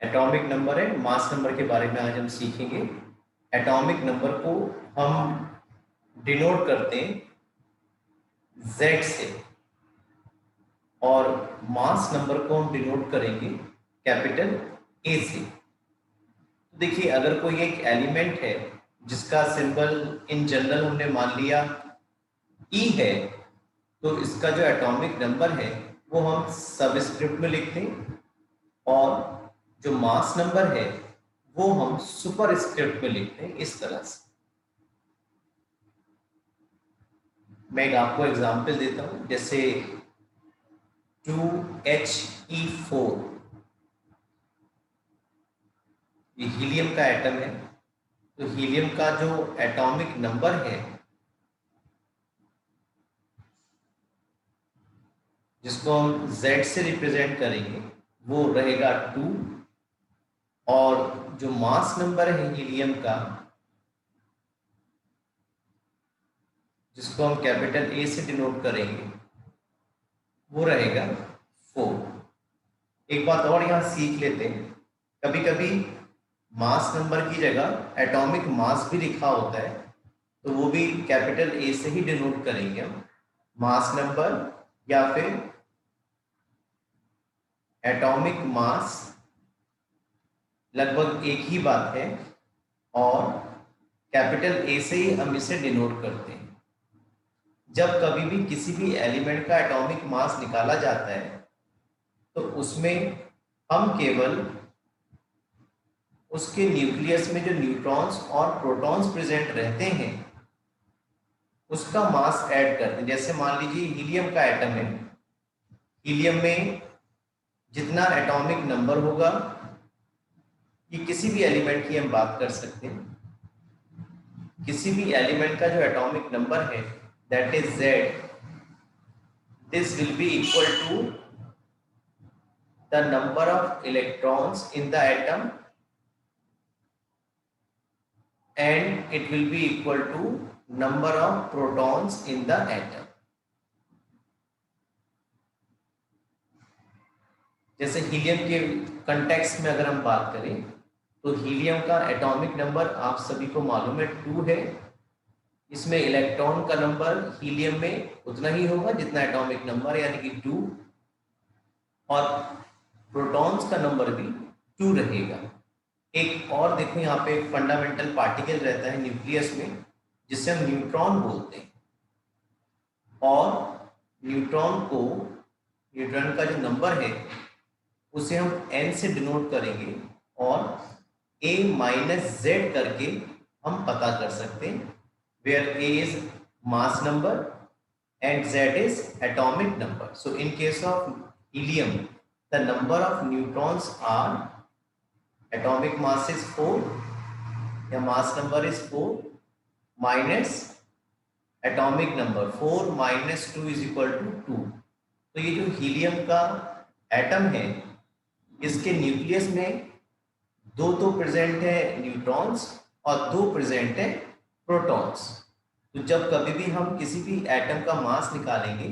Atomic number है, mass number के बारे में आज हम सीखेंगे। एटॉमिक नंबर को हम डिनोट करते हैं Z से और मास नंबर को हम डिनोट करेंगे कैपिटल A से। तो देखिए, अगर कोई एक एलिमेंट है जिसका सिंबल इन जनरल हमने मान लिया E है, तो इसका जो एटॉमिक नंबर है वो हम सबस्क्रिप्ट में लिखते हैं और जो मास नंबर है वो हम सुपर स्क्रिप्ट में लिखते हैं। इस तरह से मैं एक आपको एग्जांपल देता हूं, जैसे 2He4 ये हीलियम का एटम है। तो हीलियम का जो एटॉमिक नंबर है जिसको हम Z से रिप्रेजेंट करेंगे वो रहेगा 2 और जो मास नंबर है हीलियम का जिसको हम कैपिटल A से डिनोट करेंगे वो रहेगा 4। एक बात और यहाँ सीख लेते हैं, कभी कभी मास नंबर की जगह एटॉमिक मास भी लिखा होता है, तो वो भी कैपिटल A से ही डिनोट करेंगे हम। मास नंबर या फिर एटॉमिक मास लगभग एक ही बात है और कैपिटल A से ही हम इसे डिनोट करते हैं। जब कभी भी किसी भी एलिमेंट का एटॉमिक मास निकाला जाता है तो उसमें हम केवल उसके न्यूक्लियस में जो न्यूट्रॉन्स और प्रोटॉन्स प्रेजेंट रहते हैं उसका मास ऐड करते हैं। जैसे मान लीजिए हीलियम का एटम है, हीलियम में जितना एटॉमिक नंबर होगा, ये किसी भी एलिमेंट की हम बात कर सकते हैं, किसी भी एलिमेंट का जो एटॉमिक नंबर है that is Z, this will be equal to the number of electrons in the atom and it will be equal to number of protons in the atom। जैसे हीलियम के context में अगर हम बात करें तो helium का एटॉमिक नंबर आप सभी को मालूम है 2 है। इसमें इलेक्ट्रॉन का नंबर हीलियम में उतना ही होगा जितना एटॉमिक नंबर यानी कि 2, और प्रोटॉन्स का नंबर भी 2 रहेगा। एक और देखो, यहाँ पे एक फंडामेंटल पार्टिकल रहता है न्यूक्लियस में जिसे हम न्यूट्रॉन बोलते हैं, और न्यूट्रॉन का जो नंबर है उसे हम n से डिनोट करेंगे और a माइनस जेड करके हम पता कर सकते हैं, where a is mass number and z is atomic number। So in case of helium the number of neutrons are, atomic mass is 4 या mass number is 4 minus atomic number 4 minus 2 is equal to 2। तो ये जो helium का atom है इसके nucleus में दो तो प्रेजेंट है न्यूट्रॉन्स और दो प्रेजेंट है प्रोटॉन्स। तो जब कभी भी हम किसी भी एटम का मास निकालेंगे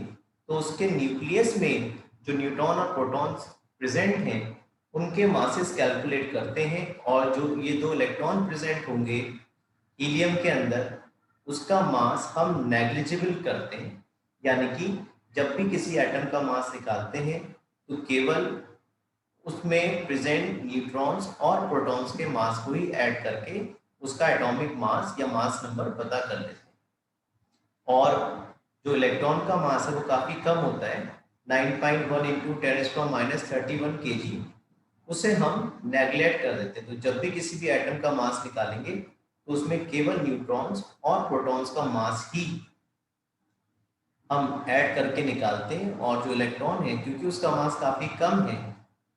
तो उसके न्यूक्लियस में जो न्यूट्रॉन और प्रोटॉन्स प्रेजेंट हैं उनके मासेस कैलकुलेट करते हैं, और जो ये दो इलेक्ट्रॉन प्रेजेंट होंगे हीलियम के अंदर उसका मास हम नेग्लिजिबल करते हैं। यानी कि जब भी किसी एटम का मास निकालते हैं तो केवल उसमें प्रेजेंट न्यूट्रॉन्स और प्रोटॉन्स के मास को ही ऐड करके उसका एटॉमिक मास या मास नंबर पता कर लेते हैं। और जो इलेक्ट्रॉन का मास है वो काफ़ी कम होता है, 9.1 इंटू 10⁻31 kg, उसे हम नेग्लेक्ट कर देते हैं। तो जब भी किसी भी एटम का मास निकालेंगे तो उसमें केवल न्यूट्रॉन्स और प्रोटॉन्स का मास ही हम ऐड करके निकालते हैं, और जो इलेक्ट्रॉन है क्योंकि उसका मास काफ़ी कम है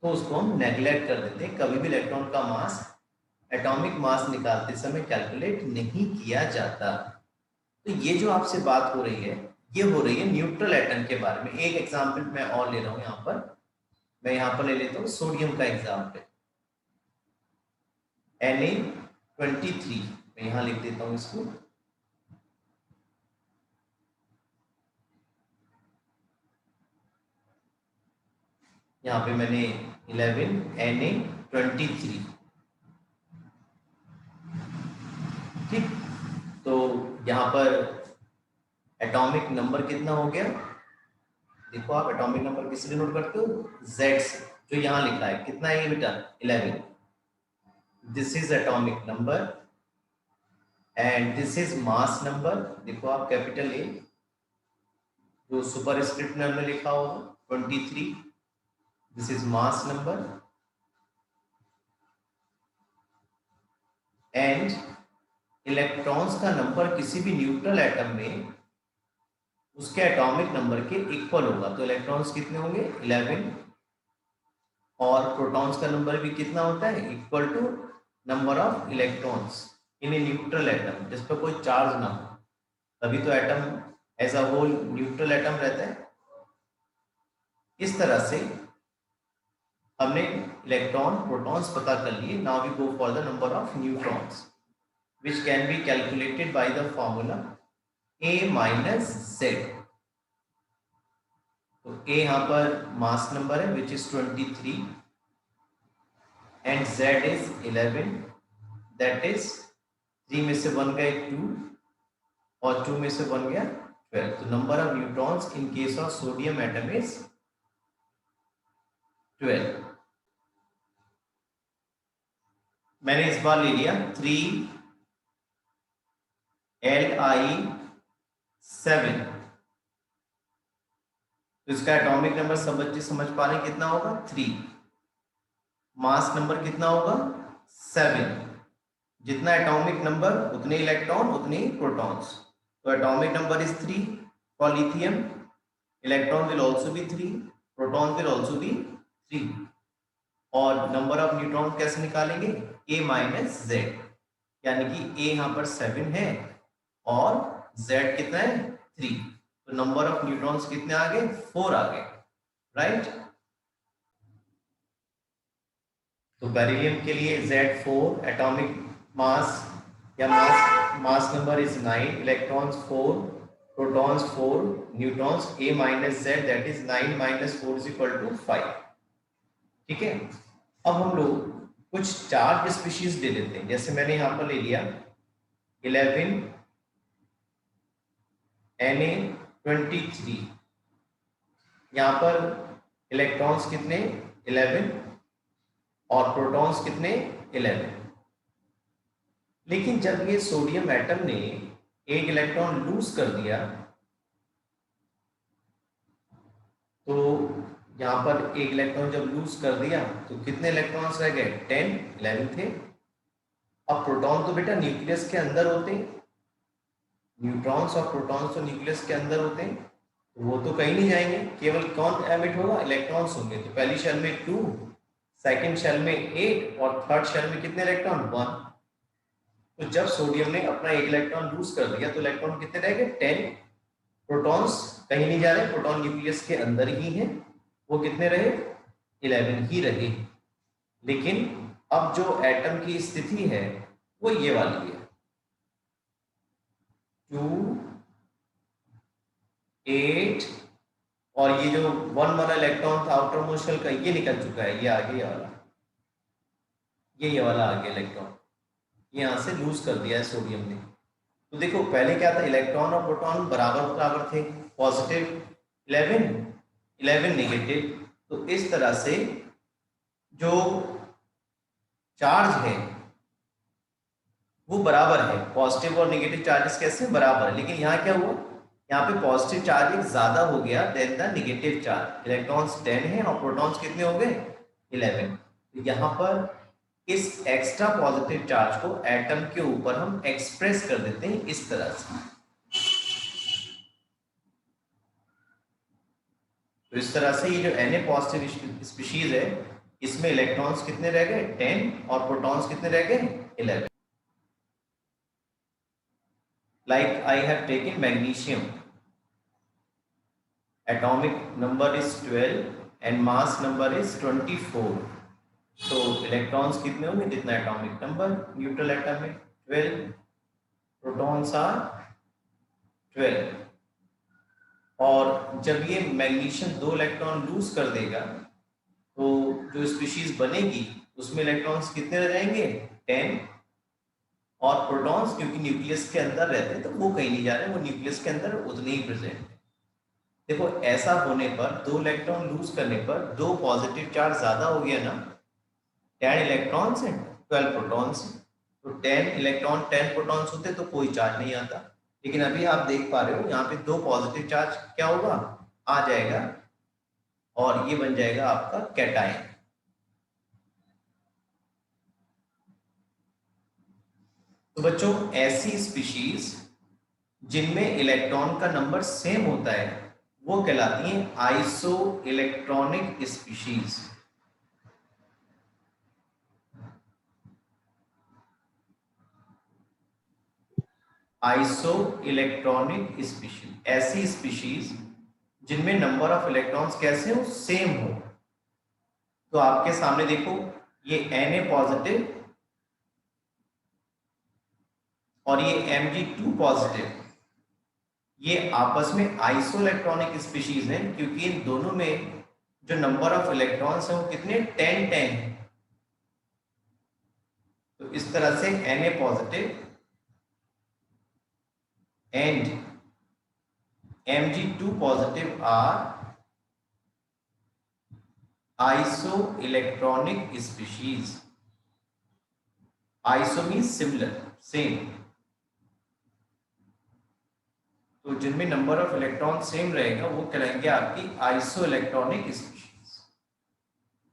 तो उसको हम नेग्लेक्ट कर देते हैं। कभी भी इलेक्ट्रॉन का मास एटॉमिक मास निकालते समय कैलकुलेट नहीं किया जाता। तो ये जो आपसे बात हो रही है ये हो रही है न्यूट्रल एटम के बारे में। एक एग्जांपल मैं और ले रहा हूँ यहाँ पर, मैं यहाँ पर ले लेता हूँ सोडियम का एग्जांपल, Na23। मैं यहाँ लिख देता हूँ इसको, यहाँ पे मैंने 11 Na 23। ठीक, तो यहाँ पर एटॉमिक नंबर कितना हो गया, देखो आप एटॉमिक नंबर किससे नोट करते हो, Z से, जो यहाँ लिखा है कितना है ये बेटा 11। This is atomic number and this is mass number, देखो आप कैपिटल ए जो सुपर स्क्रिप्ट में हमने लिखा होगा 23, this is mass number and electrons का नंबर किसी भी न्यूट्रल एटम में उसके एटॉमिक नंबर के इक्वल होगा, तो इलेक्ट्रॉन्स कितने होंगे 11 और प्रोटॉन्स का नंबर भी कितना होता है equal to number of electrons in a neutral atom जिस पर कोई चार्ज ना हो, तभी तो atom as a whole neutral atom रहता है। इस तरह से हमने इलेक्ट्रॉन प्रोटॉन्स पता कर लिए। Now we go for the number of neutrons which can be calculated by the formula A minus Z। तो A यहाँ पर मास नंबर है which is 23 and Z is 11, that is 3 में से 1 गए 2 और 2 में से 1 गया 12। तो number of neutrons in case of sodium atom is 12। मैंने इस बार ले लिया 3 Li7, तो इसका एटॉमिक नंबर सब बच्चे समझ पा रहे हैं कितना होगा 3, मास नंबर कितना होगा 7, जितना एटॉमिक नंबर उतने इलेक्ट्रॉन उतने ही प्रोटॉन्स, तो atomic number is 3 for lithium, electron will also be 3, proton will also be 3 और नंबर ऑफ न्यूट्रॉन कैसे निकालेंगे A माइनस Z, यानी कि A यहाँ पर 7 है और Z कितना है 3, तो नंबर ऑफ न्यूट्रॉन्स कितने आ गए 4 आ गए, राइट। तो बेरिलियम के लिए Z4, एटॉमिक मास या mass number is 9, electrons 4, protons 4, neutrons A minus Z, that is 9 minus 4 is equal to 5। ठीक है, अब हम लोग कुछ चार्ज स्पीशीज ले लेते हैं, जैसे मैंने यहाँ पर ले लिया 11 Na23, यहाँ पर इलेक्ट्रॉन्स कितने 11 और प्रोटॉन्स कितने 11, लेकिन जब ये सोडियम एटम ने एक इलेक्ट्रॉन लूज कर दिया तो यहाँ पर एक इलेक्ट्रॉन जब लूज कर दिया तो कितने इलेक्ट्रॉन्स रह गए 10, 11 थे। अब प्रोटॉन तो बेटा न्यूक्लियस के अंदर होते हैं, न्यूट्रॉन्स और प्रोटॉन्स तो न्यूक्लियस के अंदर होते हैं, तो वो तो कहीं नहीं जाएंगे, केवल कौन एमिट होगा इलेक्ट्रॉन्स होंगे। तो पहली शेल में 2, सेकंड शेल में 8 और थर्ड शेल में कितने इलेक्ट्रॉन 1। तो जब सोडियम ने अपना एक इलेक्ट्रॉन लूज कर दिया तो इलेक्ट्रॉन कितने रह गए 10, प्रोटॉन्स कहीं नहीं जा रहे, प्रोटॉन न्यूक्लियस के अंदर ही है, वो कितने रहे 11 ही रहे। लेकिन अब जो एटम की स्थिति है वो ये वाली है 2, 8 और ये जो 1 वाला इलेक्ट्रॉन था आउटर मोस्ट शेल का ये निकल चुका है, ये आगे ये वाला आ गया इलेक्ट्रॉन, यहाँ से लूज कर दिया है सोडियम ने। तो देखो पहले क्या था इलेक्ट्रॉन और प्रोटॉन बराबर बराबर थे, पॉजिटिव 11 11 नेगेटिव, तो इस तरह से जो चार्ज है वो बराबर है, पॉजिटिव और नेगेटिव चार्जेस कैसे बराबर है। लेकिन यहाँ क्या हुआ, यहाँ पे पॉजिटिव चार्ज एक ज्यादा हो गया then the negative charge, electrons 10 है और प्रोटॉन्स कितने हो गए 11। तो यहाँ पर इस एक्स्ट्रा पॉजिटिव चार्ज को एटम के ऊपर हम एक्सप्रेस कर देते हैं इस तरह से। तो इस तरह से ये जो Na पॉजिटिव स्पीशीज है इसमें इलेक्ट्रॉन्स कितने रह गए 10 और प्रोटॉन्स कितने रह गए 11। Like I have taken magnesium, atomic number is 12 and mass number is 24, तो इलेक्ट्रॉन्स कितने होंगे जितना एटॉमिक नंबर न्यूट्रल एटम में 12, प्रोटॉन्स आर 12। और जब ये मैग्नीशियम 2 इलेक्ट्रॉन लूज कर देगा तो जो स्पीशीज बनेगी उसमें इलेक्ट्रॉन्स कितने रह जाएंगे 10, और प्रोटॉन्स क्योंकि न्यूक्लियस के अंदर रहते हैं तो वो कहीं नहीं जा रहे, वो न्यूक्लियस के अंदर उतने ही प्रेजेंट है। देखो ऐसा होने पर 2 इलेक्ट्रॉन लूज करने पर 2 पॉजिटिव चार्ज ज्यादा हो गया ना, 10 इलेक्ट्रॉन्स है 12 प्रोटॉन्स, तो 10 इलेक्ट्रॉन 10 प्रोटॉन्स होते तो कोई चार्ज नहीं आता, लेकिन अभी आप देख पा रहे हो यहाँ पे 2 पॉजिटिव चार्ज क्या होगा आ जाएगा, और ये बन जाएगा आपका कैटायन। तो बच्चों ऐसी स्पीशीज जिनमें इलेक्ट्रॉन का नंबर सेम होता है वो कहलाती हैं iso electronic species. Iso electronic species, ऐसी स्पीशीज जिनमें नंबर ऑफ इलेक्ट्रॉन्स कैसे हो सेम हो। तो आपके सामने देखो ये Na पॉजिटिव और ये Mg2 पॉजिटिव, ये आपस में आइसो इलेक्ट्रॉनिक स्पीशीज हैं क्योंकि इन दोनों में जो नंबर ऑफ इलेक्ट्रॉन्स हैं वो कितने 10 10। तो इस तरह से Na positive and Mg2 positive are isoelectronic species. Iso means similar, same, तो जिनमें नंबर ऑफ इलेक्ट्रॉन सेम रहेगा वो कहलाएंगे आपकी आइसो इलेक्ट्रॉनिक स्पीशीज।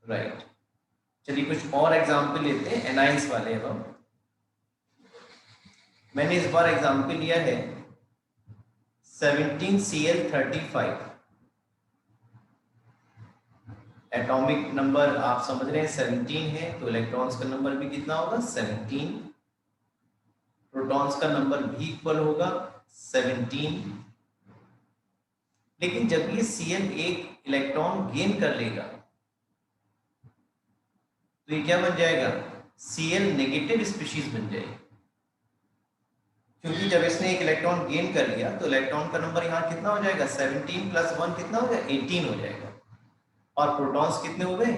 राइट, चलिए कुछ और एग्जाम्पल लेते हैं एनाइंस वाले। अब मैंने इस बार एग्जाम्पल लिया है 17Cl35। एटॉमिक नंबर आप समझ रहे हैं 17 है, तो इलेक्ट्रॉन्स का नंबर भी कितना होगा 17, प्रोटॉन्स का नंबर भी इक्वल होगा 17। लेकिन जब ये Cl एक इलेक्ट्रॉन गेन कर लेगा तो ये क्या बन जाएगा Cl नेगेटिव स्पीशीज बन जाएगी, क्योंकि जब इसने एक इलेक्ट्रॉन गेन कर लिया तो इलेक्ट्रॉन का नंबर यहाँ कितना हो जाएगा 17 + 1 कितना हो जाएगा 18 हो जाएगा, और प्रोटॉन्स कितने हो गए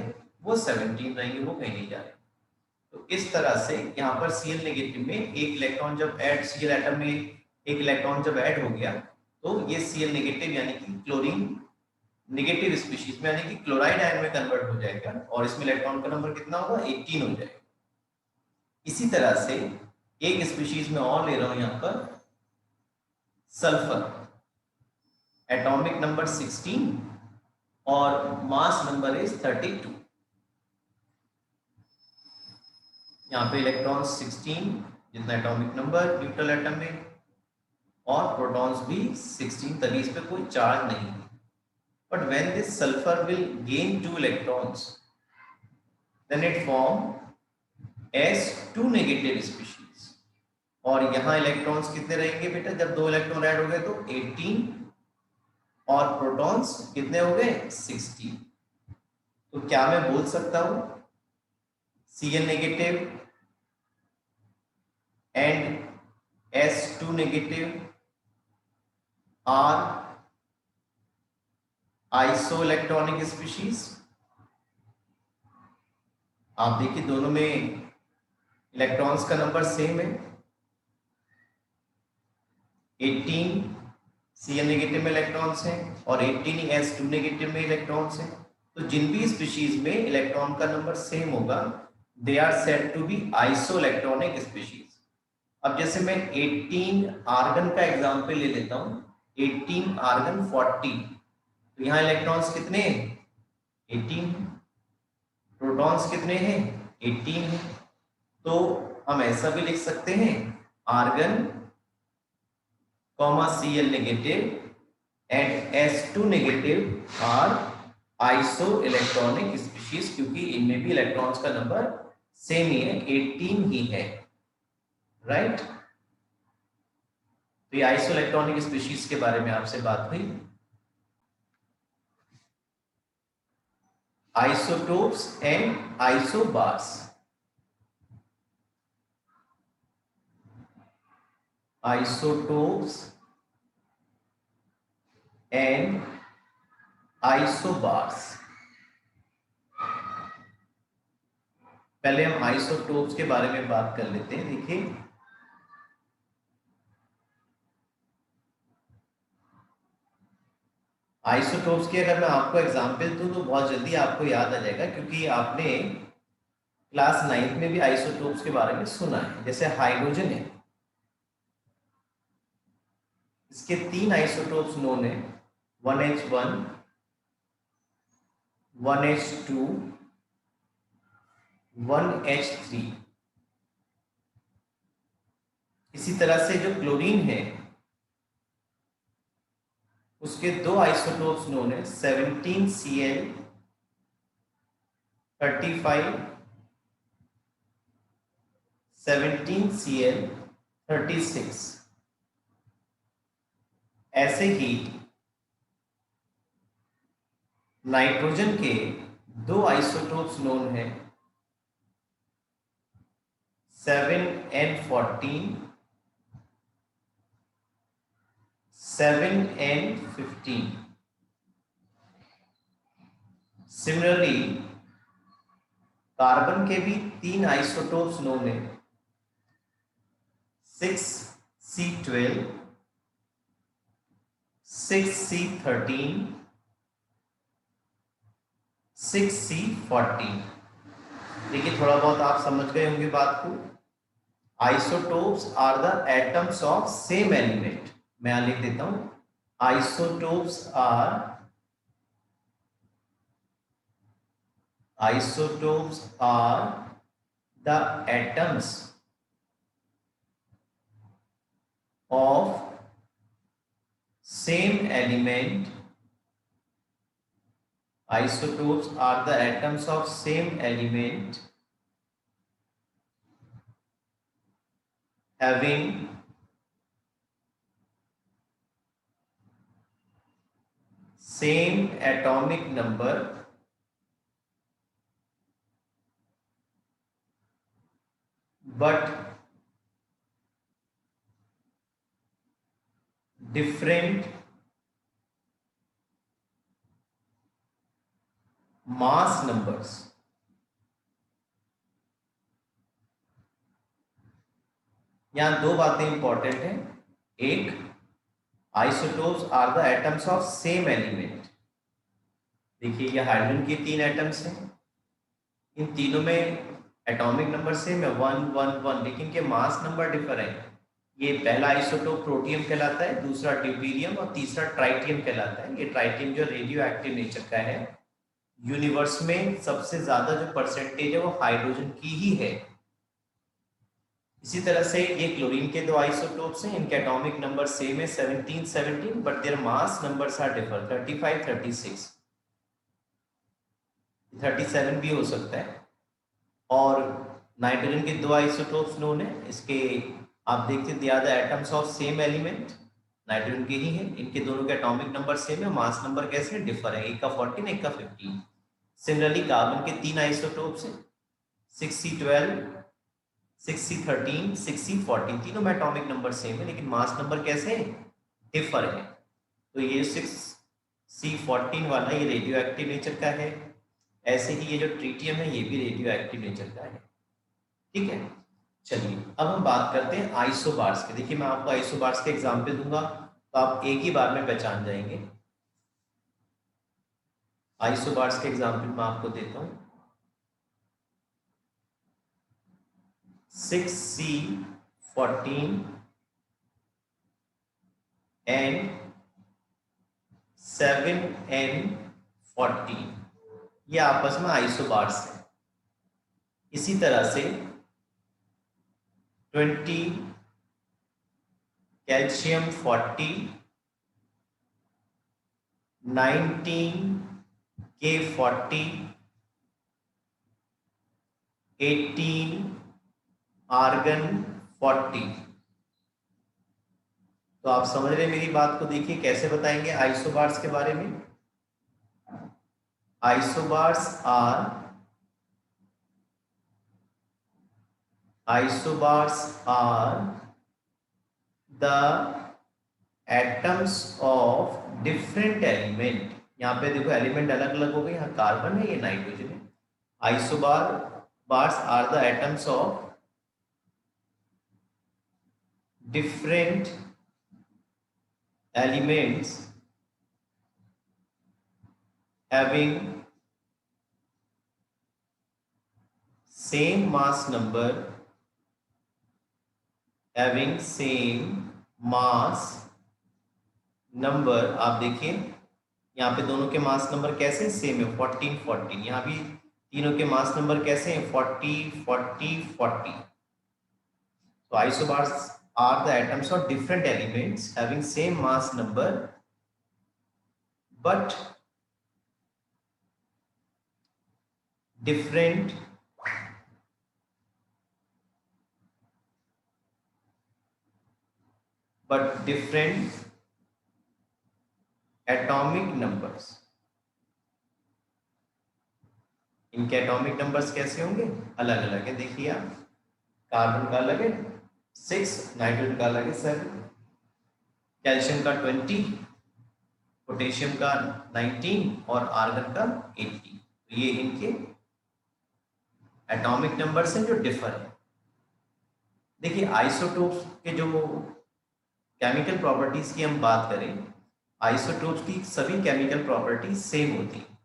वो 17 रहेंगे, वो कहीं नहीं जा रहे। तो इस तरह से यहाँ पर Cl नेगेटिव में एक इलेक्ट्रॉन जब ऐड Cl एटम में एक इलेक्ट्रॉन जब ऐड हो गया तो ये Cl नेगेटिव यानी कि क्लोरीन नेगेटिव स्पीशीज में यानी कि क्लोराइड आयन में कन्वर्ट हो जाएगा, और इसमें इलेक्ट्रॉन का नंबर कितना होगा 18 हो जाएगा। इसी तरह से एक स्पीशीज में और ले रहा हूं यहाँ पर सल्फर, एटॉमिक नंबर 16 और मास नंबर इज 32। यहाँ पे इलेक्ट्रॉन 16 जितना एटॉमिक नंबर न्यूट्रल एटम में, और प्रोटॉन्स भी 16, तभी इस पे कोई चार्ज नहीं है। But when this sulphur will gain 2 electrons then it form S2 negative species, और यहाँ इलेक्ट्रॉन्स कितने रहेंगे बेटा जब 2 इलेक्ट्रॉन ऐड हो गए तो 18, और प्रोटॉन्स कितने हो गए 16। तो क्या मैं बोल सकता हूं Cl negative and S2 negative are isoelectronic species. आप देखिए दोनों में इलेक्ट्रॉन्स का नंबर सेम है, 18 Cl नेगेटिव में इलेक्ट्रॉन्स हैं और 18 S2 नेगेटिव में इलेक्ट्रॉन्स हैं। तो जिन भी स्पीशीज में इलेक्ट्रॉन का नंबर सेम होगा they are said to be isoelectronic species. अब जैसे मैं 18 आर्गन का एग्जांपल ले लेता हूं, 18 आर्गन 40, तो यहाँ इलेक्ट्रॉन्स कितने हैं 18, प्रोटॉन्स कितने हैं 18 हैं। तो हम ऐसा भी लिख सकते हैं argon comma Cl negative and S2 negative are isoelectronic species, क्योंकि इनमें भी इलेक्ट्रॉन्स का नंबर सेम ही है 18 ही है। राइट, तो ये आइसो इलेक्ट्रॉनिक स्पीशीज के बारे में आपसे बात हुई। Isotopes and isobars. Isotopes and isobars. पहले हम आइसोटोप्स के बारे में बात कर लेते हैं। देखिए, आइसोटोप्स की अगर मैं आपको एग्जांपल दूं तो बहुत जल्दी आपको याद आ जाएगा, क्योंकि आपने क्लास 9th में भी आइसोटोप्स के बारे में सुना है। जैसे हाइड्रोजन है, इसके 3 आइसोटोप्स नोन है, 1H1, 1H2, 1H3। इसी तरह से जो क्लोरीन है उसके 2 आइसोटोप्स नोन है, 17Cl35, 17Cl36। ऐसे ही नाइट्रोजन के 2 आइसोटोप्स नोन है, 7N14, 7N15। सिमिलरली कार्बन के भी 3 आइसोटोप्स नोन है, 6C12, 6C13, 6C14। देखिए, थोड़ा बहुत आप समझ गए होंगे बात को। Isotopes are the atoms of same element. मैं यहां लिख देता हूं, isotopes are the atoms of same element. Isotopes are the atoms of same element having same atomic number but different mass numbers। यहां 2 बातें इंपॉर्टेंट हैं। एक, isotopes are the atoms of same element. देखिए, ये हाइड्रोजन के 3 atoms हैं, इन तीनों में एटॉमिक नंबर सेम है, 1 1 1, लेकिन के मास नंबर डिफर है। ये पहला आइसोटोप प्रोटियम कहलाता है, दूसरा ड्यूटेरियम और तीसरा ट्राइटियम कहलाता है। ये ट्राइटियम जो रेडियो एक्टिव नेचर का है। यूनिवर्स में सबसे ज्यादा जो परसेंटेज है वो हाइड्रोजन की ही है। इसी तरह से ये क्लोरीन के 2 आइसोटोप्स हैं, इनके एटॉमिक नंबर सेम है, 17 17, but their mass numbers are differ, 35 36, 37 भी हो सकता है। और नाइट्रोजन के 2 आइसोटोप्स नोन है, इसके आप देखते they are the atoms of same element, nitrogen के ही है। इनके दोनों के एटॉमिक नंबर सेम है, मास नंबर कैसे डिफर है, एक का 14 एक का 15। सिमिलरली कार्बन के 3 आइसोटोप्स हैं, 6C12, 6C13, 6C14, तीनों में एटॉमिक नंबर सेम है, लेकिन मास नंबर कैसे डिफर है। तो ये 6C14 वाला ये रेडियो एक्टिव नेचर का है। ऐसे ही ये जो ट्रीटियम है ये भी रेडियो एक्टिव नेचर का है। ठीक है, चलिए अब हम बात करते हैं आइसोबार्स के। देखिए, मैं आपको आइसोबार्स के एग्जांपल दूंगा तो आप एक ही बार में पहचान जाएंगे। आइसोबार्स के एग्जांपल मैं आपको देता हूं, 6C14 एंड 7N14, ये आपस में आइसोबार्स है। इसी तरह से 20 कैल्शियम 40, 19 K40, 18 आर्गन 40। तो आप समझ रहे हैं मेरी बात को। देखिए कैसे बताएंगे आइसोबार्स के बारे में। Isobars are the atoms of different element. यहाँ पे देखो एलिमेंट अलग अलग हो गए, यहाँ कार्बन है, ये नाइट्रोजन है। Isobar bars are the atoms of different elements having same mass number, having same mass number. आप देखिए यहाँ पे दोनों के मास नंबर कैसे सेम है, 14 14। यहाँ भी तीनों के मास नंबर कैसे हैं, 40 40 40। तो isobars are the atoms of different elements having same mass number but different atomic numbers. इनके एटॉमिक नंबर्स कैसे होंगे, अलग अलग है। देखिए आप, कार्बन का अलग है 6, नाइट्रोजन का अलग है 7, कैल्शियम का 20, पोटेशियम का 19 और आर्गन का 80। तो ये इनके एटॉमिक नंबर्स हैं जो डिफर है। देखिए आइसोटोप्स के जो केमिकल प्रॉपर्टीज की हम बात करें, आइसोटोप्स की सभी केमिकल प्रॉपर्टीज सेम होती हैं,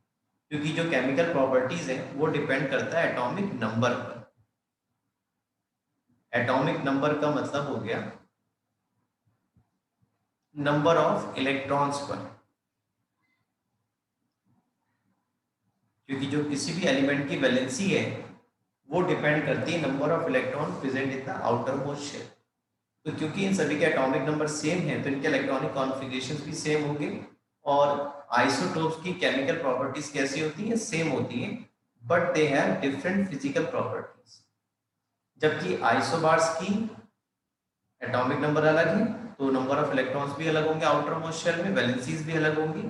क्योंकि जो केमिकल प्रॉपर्टीज हैं वो डिपेंड करता है एटॉमिक नंबर पर। एटॉमिक नंबर का मतलब हो गया नंबर ऑफ इलेक्ट्रॉन्स पर, क्योंकि जो किसी भी एलिमेंट की वैलेंसी है वो डिपेंड करती है number of electron present in the outermost shell. तो क्योंकि इन सभी के एटॉमिक नंबर सेम है तो इनके इलेक्ट्रॉनिक कॉन्फ़िगरेशंस भी सेम होंगे। और आइसोटोप्स की केमिकल प्रॉपर्टीज कैसी होती हैं, सेम होती हैं, but they have different physical properties. जबकि आइसोबार्स की एटॉमिक नंबर अलग है तो नंबर ऑफ इलेक्ट्रॉन्स भी अलग होंगे आउटर मोस्ट शेल में, वैलेंसीज भी अलग होंगी,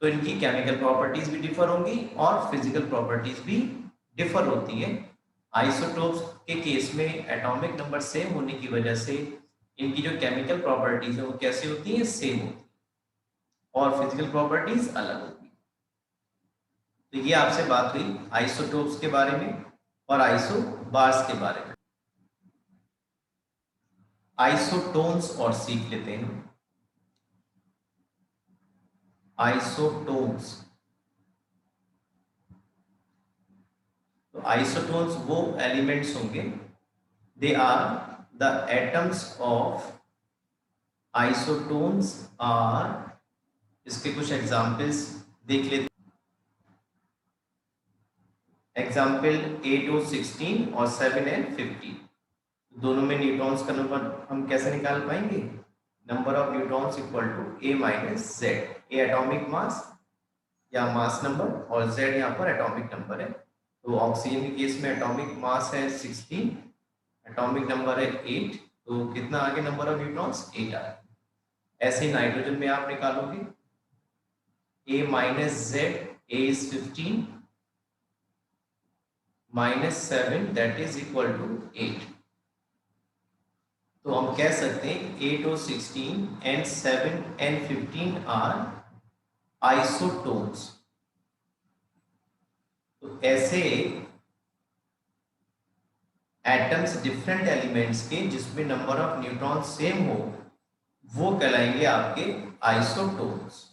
तो इनकी केमिकल प्रॉपर्टीज भी डिफर होंगी और फिजिकल प्रॉपर्टीज भी डिफर होती है। आइसोटोप्स के केस में एटॉमिक नंबर सेम होने की वजह से इनकी जो केमिकल प्रॉपर्टीज है वो कैसी होती है, सेम होती है, और फिजिकल प्रॉपर्टीज अलग होती है। तो ये आपसे बात हुई आइसोटोप्स के बारे में और आइसोबार्स के बारे में। आइसोटोन्स और सीख लेते हैं। आइसोटोन्स, तो आइसोटोन्स वो एलिमेंट्स होंगे, they are the atoms of isotones are, इसके कुछ एग्जाम्पल्स देख लेते। एग्जाम्पल 8 और 16 और 7 और 15, दोनों में न्यूट्रॉन्स का नंबर हम कैसे निकाल पाएंगे, number of neutrons equal to A minus Z. A atomic mass या मास नंबर और जेड यहाँ पर एटॉमिक नंबर है। तो ऑक्सीजन के केस में एटॉमिक मास है 16, एटॉमिक नंबर है 8, तो कितना आगे नंबर ऑफ न्यूट्रॉन्स 8 आ गया। ऐसे नाइट्रोजन में आप निकालोगे A minus Z, A is 15 minus 7 that is equal to 8। तो हम कह सकते हैं 8 और 16 एंड 7 एंड 15 आर आइसोटोन्स। तो ऐसे एटम्स डिफरेंट एलिमेंट्स के जिसमें नंबर ऑफ न्यूट्रॉन सेम हो वो कहलाएंगे आपके आइसोटोन्स।